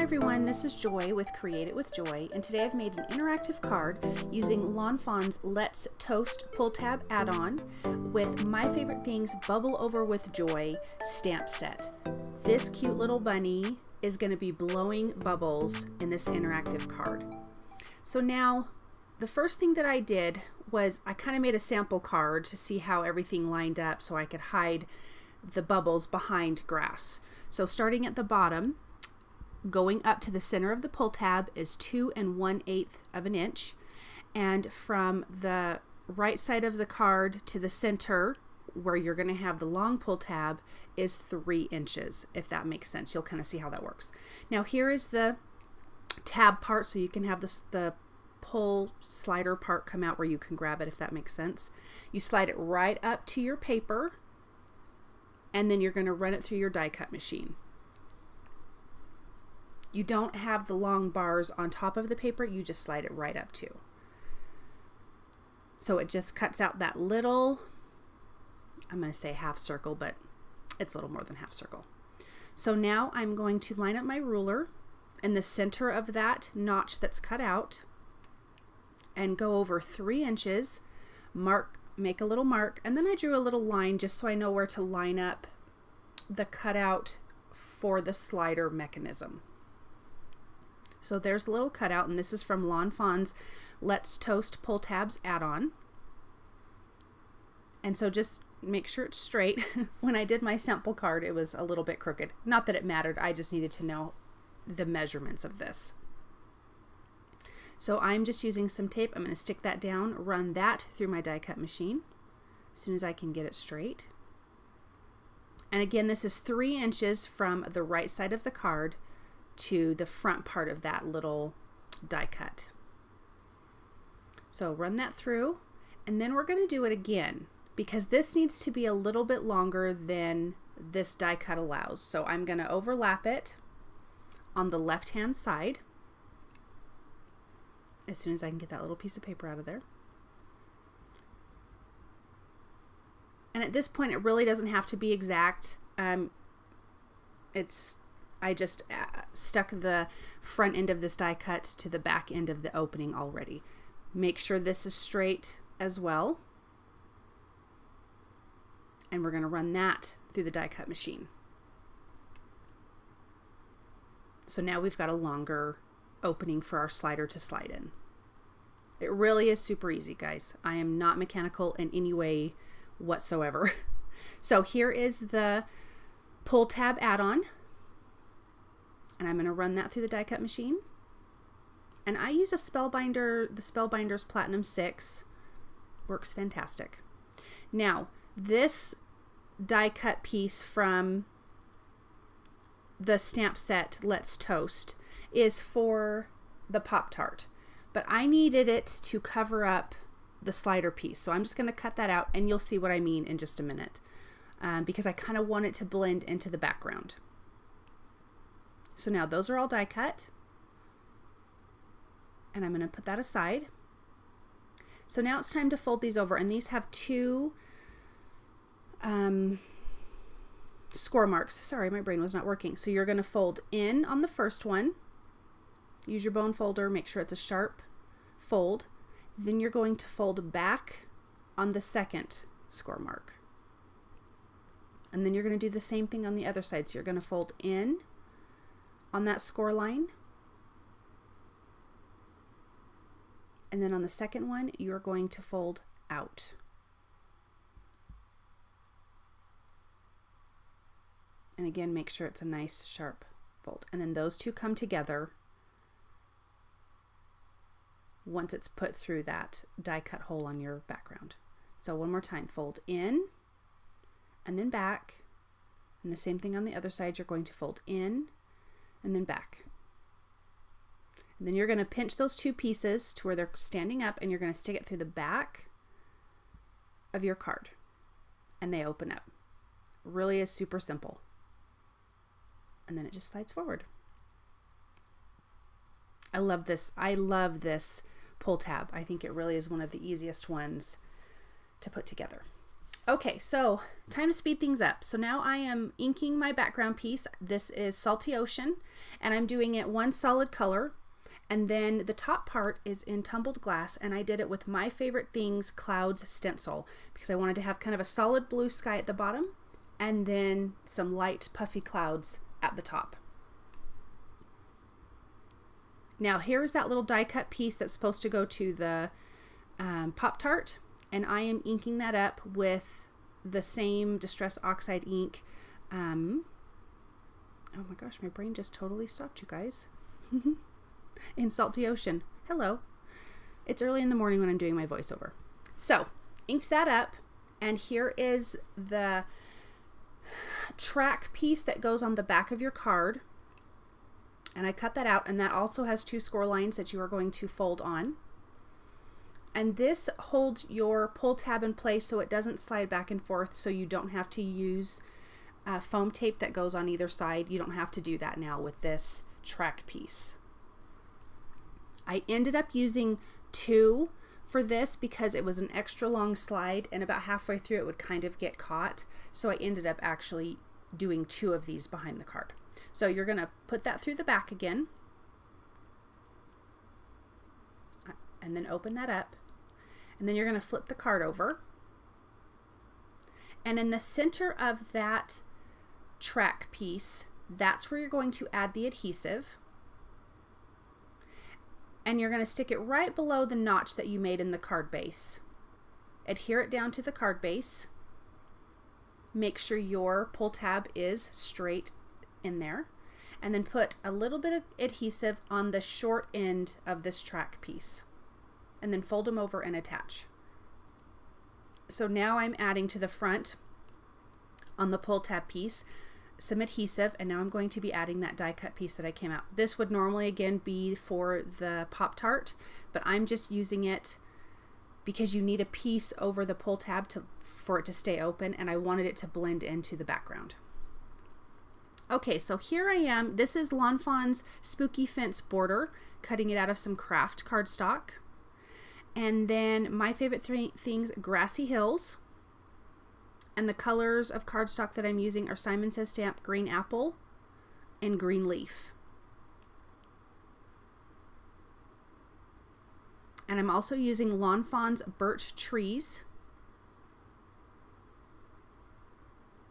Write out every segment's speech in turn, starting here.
everyone, this is Joy with Create It with Joy, and today I've made an interactive card using Lawn Fawn's Let's Toast pull tab add-on with My Favorite Things Bubble Over with Joy stamp set. This cute little bunny is going to be blowing bubbles in this interactive card. So now, the first thing that I did was I kind of made a sample card to see how everything lined up so I could hide the bubbles behind grass. So starting at the bottom, going up to the center of the pull tab is 2 1/8 of an inch, and from the right side of the card to the center where you're going to have the long pull tab is 3 inches, if that makes sense. You'll kind of see how that works. Now here is the tab part, so you can have the pull slider part come out where you can grab it, if that makes sense. You slide it right up to your paper, and then you're going to run it through your die cut machine. You don't have the long bars on top of the paper, you just slide it right up to. So it just cuts out that little, I'm going to say half circle, but it's a little more than half circle. So now I'm going to line up my ruler in the center of that notch that's cut out and go over 3 inches, make a little mark, and then I drew a little line just so I know where to line up the cutout for the slider mechanism. So there's a little cutout, and this is from Lawn Fawn's Let's Toast Pull Tabs add-on. And so just make sure it's straight. When I did my sample card, it was a little bit crooked. Not that it mattered, I just needed to know the measurements of this. So I'm just using some tape. I'm going to stick that down, run that through my die cut machine as soon as I can get it straight. And again, this is 3 inches from the right side of the card to the front part of that little die cut. So run that through, and then we're going to do it again because this needs to be a little bit longer than this die cut allows. So I'm going to overlap it on the left hand side as soon as I can get that little piece of paper out of there. And at this point, it really doesn't have to be exact. I just stuck the front end of this die cut to the back end of the opening already. Make sure this is straight as well. And we're going to run that through the die cut machine. So now we've got a longer opening for our slider to slide in. It really is super easy, guys. I am not mechanical in any way whatsoever. So here is the pull tab add-on. And I'm going to run that through the die cut machine. And I use a Spellbinder, the Spellbinder's Platinum 6. Works fantastic. Now, this die cut piece from the stamp set Let's Toast is for the Pop-Tart. But I needed it to cover up the slider piece. So I'm just going to cut that out, and you'll see what I mean in just a minute. Because I kind of want it to blend into the background. So now those are all die cut, and I'm going to put that aside. So now it's time to fold these over, and these have 2 score marks. Sorry, my brain was not working. So you're going to fold in on the first one, use your bone folder, make sure it's a sharp fold. Then you're going to fold back on the second score mark. And then you're going to do the same thing on the other side. So you're going to fold in on that score line, and then on the second one you're going to fold out. And again, make sure it's a nice sharp fold, and then those two come together once it's put through that die cut hole on your background. So one more time, fold in and then back, and the same thing on the other side. You're going to fold in and then back. And then you're going to pinch those 2 pieces to where they're standing up, and you're going to stick it through the back of your card, and they open up. Really is super simple. And then it just slides forward. I love this. I love this pull tab. I think it really is one of the easiest ones to put together. Okay, so time to speed things up. So now I am inking my background piece. This is Salty Ocean, and I'm doing it one solid color. And then the top part is in Tumbled Glass, and I did it with My Favorite Things Clouds stencil because I wanted to have kind of a solid blue sky at the bottom and then some light puffy clouds at the top. Now here's that little die cut piece that's supposed to go to the Pop-Tart, and I am inking that up with the same Distress Oxide ink. Oh my gosh, my brain just totally stopped, you guys. In Salty Ocean. Hello. It's early in the morning when I'm doing my voiceover. So, inked that up, and here is the track piece that goes on the back of your card. And I cut that out, and that also has 2 score lines that you are going to fold on. And this holds your pull tab in place so it doesn't slide back and forth, so you don't have to use foam tape that goes on either side. You don't have to do that now with this track piece. I ended up using 2 for this because it was an extra long slide, and about halfway through it would kind of get caught. So I ended up actually doing 2 of these behind the card. So you're going to put that through the back again, and then open that up, and then you're going to flip the card over. And in the center of that track piece, that's where you're going to add the adhesive. And you're going to stick it right below the notch that you made in the card base. Adhere it down to the card base. Make sure your pull tab is straight in there. And then put a little bit of adhesive on the short end of this track piece. And then fold them over and attach. So now I'm adding to the front on the pull tab piece some adhesive, and now I'm going to be adding that die cut piece that I came out. This would normally again be for the Pop-Tart, but I'm just using it because you need a piece over the pull tab for it to stay open, and I wanted it to blend into the background. Okay, so here I am. This is Lawn Fawn's Spooky Fence border, cutting it out of some craft cardstock. And then My Favorite Things Grassy Hills. And the colors of cardstock that I'm using are Simon Says Stamp Green Apple and Green Leaf. And I'm also using Lawn Fawn's Birch Trees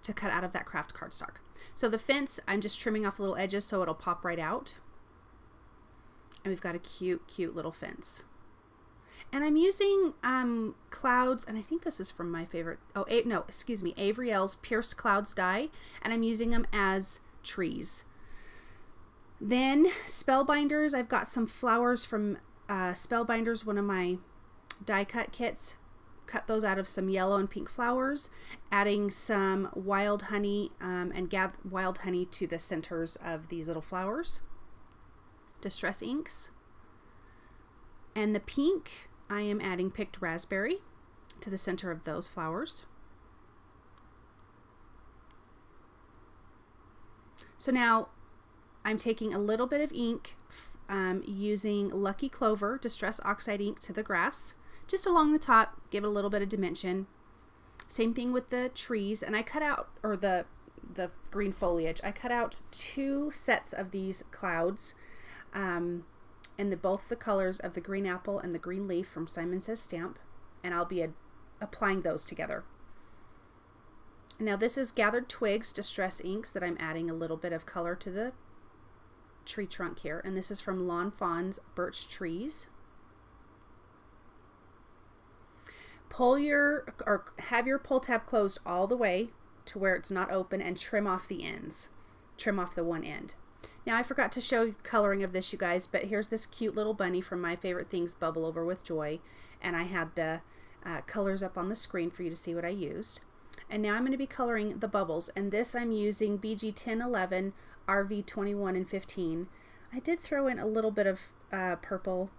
to cut out of that craft cardstock. So the fence, I'm just trimming off the little edges so it'll pop right out. And we've got a cute, cute little fence. And I'm using clouds, and I think this is from my favorite, Avery Elle's Pierced Clouds die, and I'm using them as trees. Then Spellbinders, I've got some flowers from Spellbinders, one of my die cut kits. Cut those out of some yellow and pink flowers, adding some wild honey and wild honey to the centers of these little flowers. Distress inks. And the pink, I am adding picked raspberry to the center of those flowers. So now I'm taking a little bit of ink, using Lucky Clover Distress Oxide ink to the grass, just along the top, give it a little bit of dimension. Same thing with the trees, and I cut out, or the green foliage, I cut out 2 sets of these clouds, in both the colors of the green apple and the green leaf from Simon Says Stamp, and I'll be applying those together. Now this is Gathered Twigs Distress inks that I'm adding a little bit of color to the tree trunk here, and this is from Lawn Fawn's Birch Trees. Have your pull tab closed all the way to where it's not open, and trim off the ends. Trim off the one end. Now I forgot to show coloring of this, you guys, but here's this cute little bunny from My Favorite Things Bubble Over with Joy, and I had the colors up on the screen for you to see what I used. And now I'm going to be coloring the bubbles, and this I'm using BG 10, 11, RV 21, and 15. I did throw in a little bit of purple,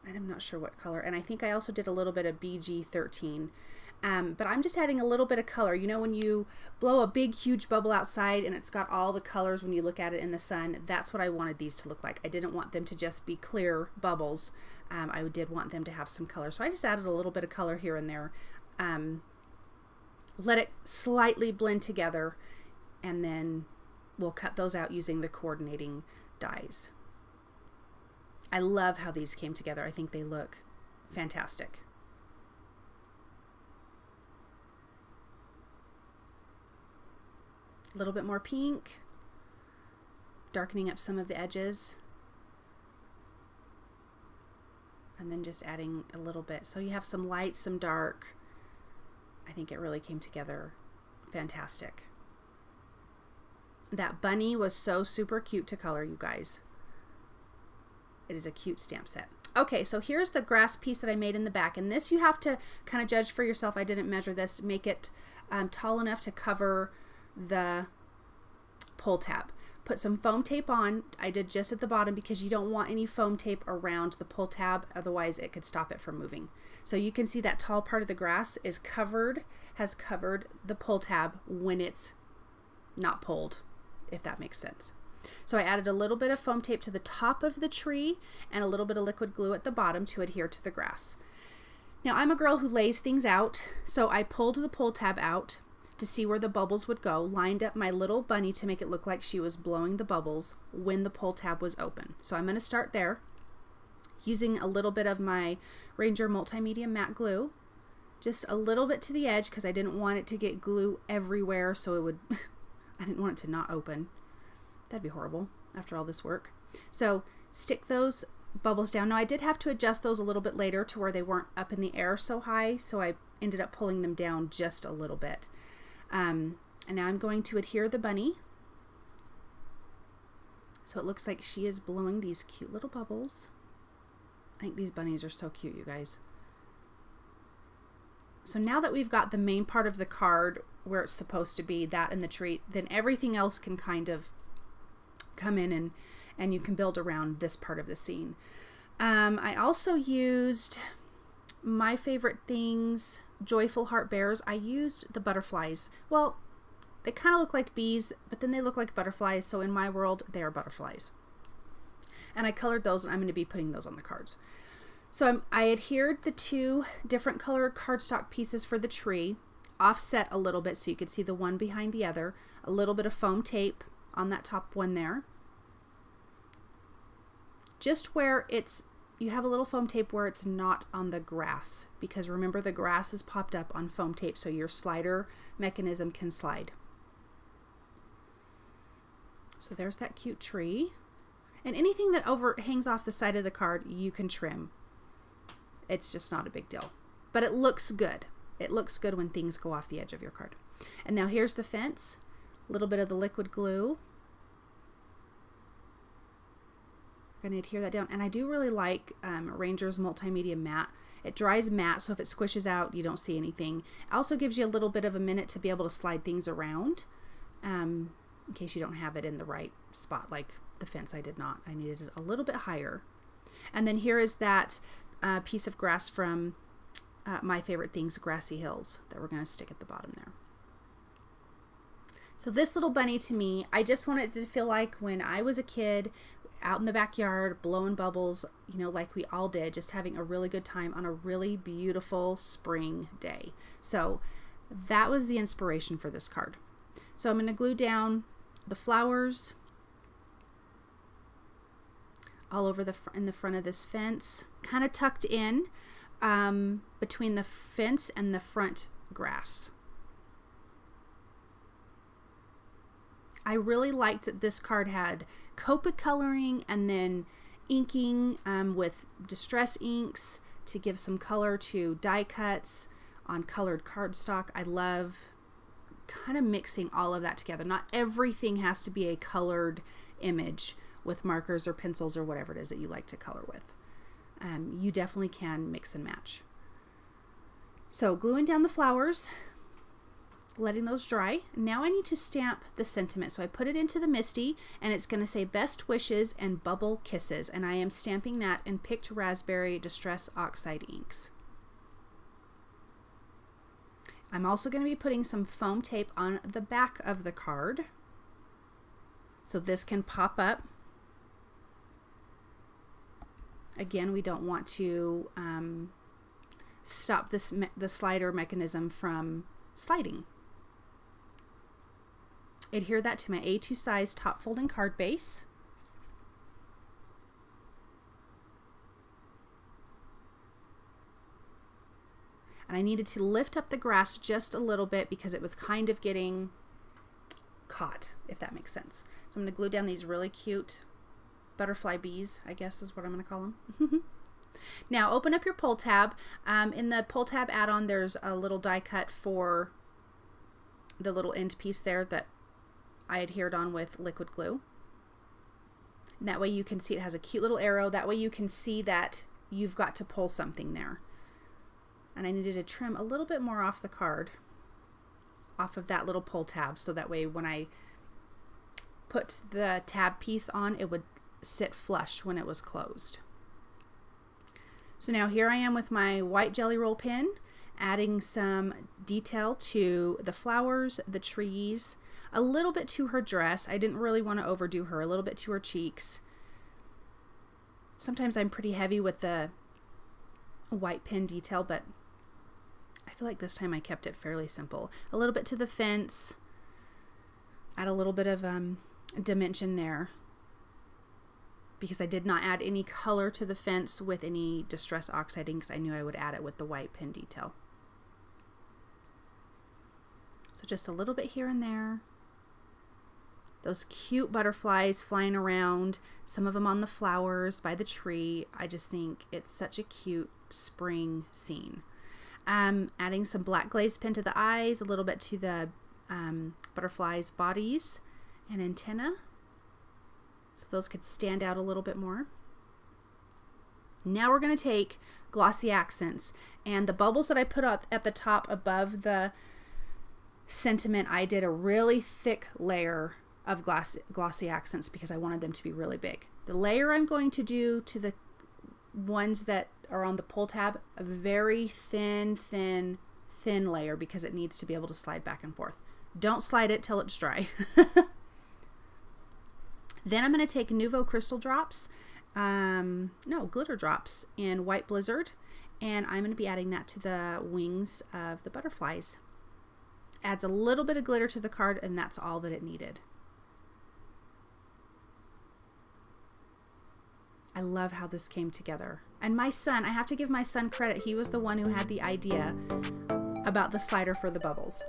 and I'm not sure what color, and I think I also did a little bit of BG 13. But I'm just adding a little bit of color. You know, when you blow a big huge bubble outside and it's got all the colors when you look at it in the sun, that's what I wanted these to look like. I didn't want them to just be clear bubbles. I did want them to have some color, so I just added a little bit of color here and there. let it slightly blend together, and then we'll cut those out using the coordinating dies. I love how these came together. I think they look fantastic. A little bit more pink, darkening up some of the edges, and then just adding a little bit. So you have some light, some dark. I think it really came together fantastic. That bunny was so super cute to color, you guys. It is a cute stamp set. Okay, so here's the grass piece that I made in the back, and this you have to kind of judge for yourself. I didn't measure this. Make it tall enough to cover the pull tab. Put some foam tape on. I did just at the bottom because you don't want any foam tape around the pull tab, otherwise it could stop it from moving. So you can see that tall part of the grass is covered, has covered the pull tab when it's not pulled, if that makes sense. So I added a little bit of foam tape to the top of the tree and a little bit of liquid glue at the bottom to adhere to the grass. Now I'm a girl who lays things out, so I pulled the pull tab out to see where the bubbles would go, lined up my little bunny to make it look like she was blowing the bubbles when the pull tab was open. So I'm going to start there using a little bit of my Ranger Multimedia matte glue, just a little bit to the edge because I didn't want it to get glue everywhere, so it would I didn't want it to not open. That'd be horrible after all this work. So stick those bubbles down. Now I did have to adjust those a little bit later to where they weren't up in the air so high, so I ended up pulling them down just a little bit. And now I'm going to adhere the bunny. So it looks like she is blowing these cute little bubbles. I think these bunnies are so cute, you guys. So now that we've got the main part of the card where it's supposed to be, that and the tree, then everything else can kind of come in and you can build around this part of the scene. I also used My Favorite Things Joyful Heart Bears. I used the butterflies. Well, they kind of look like bees, but then they look like butterflies, so in my world they are butterflies. And I colored those, and I'm going to be putting those on the cards. So I adhered the two different colored cardstock pieces for the tree, offset a little bit so you could see the one behind the other, a little bit of foam tape on that top one there. Just where it's, you have a little foam tape where it's not on the grass, because remember the grass is popped up on foam tape, so your slider mechanism can slide. So there's that cute tree. And anything that hangs off the side of the card, you can trim. It's just not a big deal. But it looks good. It looks good when things go off the edge of your card. And now here's the fence. A little bit of the liquid glue. I'm going to adhere that down. And I do really like Ranger's Multimedia Matte. It dries matte, so if it squishes out, you don't see anything. It also gives you a little bit of a minute to be able to slide things around, in case you don't have it in the right spot, like the fence I did not. I needed it a little bit higher. And then here is that piece of grass from My Favorite Things Grassy Hills that we're going to stick at the bottom there. So this little bunny, to me, I just want it to feel like when I was a kid out in the backyard blowing bubbles, you know, like we all did, just having a really good time on a really beautiful spring day. So that was the inspiration for this card. So I'm going to glue down the flowers all over in the front of this fence, kind of tucked in between the fence and the front grass. I really liked that this card had Copic coloring and then inking with distress inks to give some color to die cuts on colored cardstock. I love kind of mixing all of that together. Not everything has to be a colored image with markers or pencils or whatever it is that you like to color with. You definitely can mix and match. So gluing down the flowers, letting those dry. Now I need to stamp the sentiment. So I put it into the Misty, and it's going to say Best Wishes and Bubble Kisses, and I am stamping that in Picked Raspberry Distress Oxide inks. I'm also going to be putting some foam tape on the back of the card, so this can pop up. Again, we don't want to stop the slider mechanism from sliding. Adhere that to my A2 size top folding card base. And I needed to lift up the grass just a little bit because it was kind of getting caught, if that makes sense. So I'm going to glue down these really cute butterfly bees, I guess is what I'm going to call them. Now open up your pull tab. In the pull tab add-on, there's a little die cut for the little end piece there that I adhered on with liquid glue. And that way you can see it has a cute little arrow. That way you can see that you've got to pull something there. And I needed to trim a little bit more off the card, off of that little pull tab, so that way when I put the tab piece on, it would sit flush when it was closed. So now here I am with my white jelly roll pen, adding some detail to the flowers, the trees, a little bit to her dress. I didn't really want to overdo her, a little bit to her cheeks. Sometimes I'm pretty heavy with the white pen detail, but I feel like this time I kept it fairly simple. A little bit to the fence, add a little bit of dimension there, because I did not add any color to the fence with any Distress Oxide ink, because I knew I would add it with the white pen detail. So just a little bit here and there. Those cute butterflies flying around, some of them on the flowers by the tree. I just think it's such a cute spring scene. Adding some black glaze pen to the eyes, a little bit to the butterflies' bodies and antenna, so those could stand out a little bit more. Now we're going to take glossy accents, and the bubbles that I put out at the top above the sentiment, I did a really thick layer of glossy accents because I wanted them to be really big. The layer I'm going to do to the ones that are on the pull tab, a very thin layer, because it needs to be able to slide back and forth. Don't slide it till it's dry. Then I'm going to take Nuvo crystal drops, glitter drops in White Blizzard, and I'm going to be adding that to the wings of the butterflies. Adds a little bit of glitter to the card, and that's all that it needed. I love how this came together. And my son, I have to give my son credit. He was the one who had the idea about the slider for the bubbles.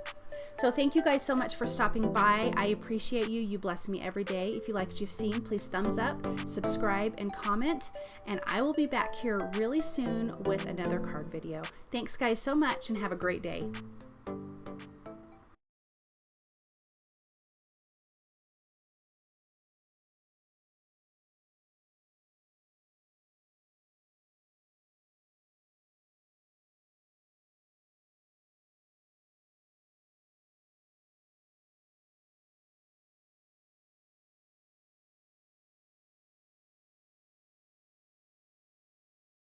So thank you guys so much for stopping by. I appreciate you. You bless me every day. If you like what you've seen, please thumbs up, subscribe, and comment. And I will be back here really soon with another card video. Thanks guys so much, and have a great day.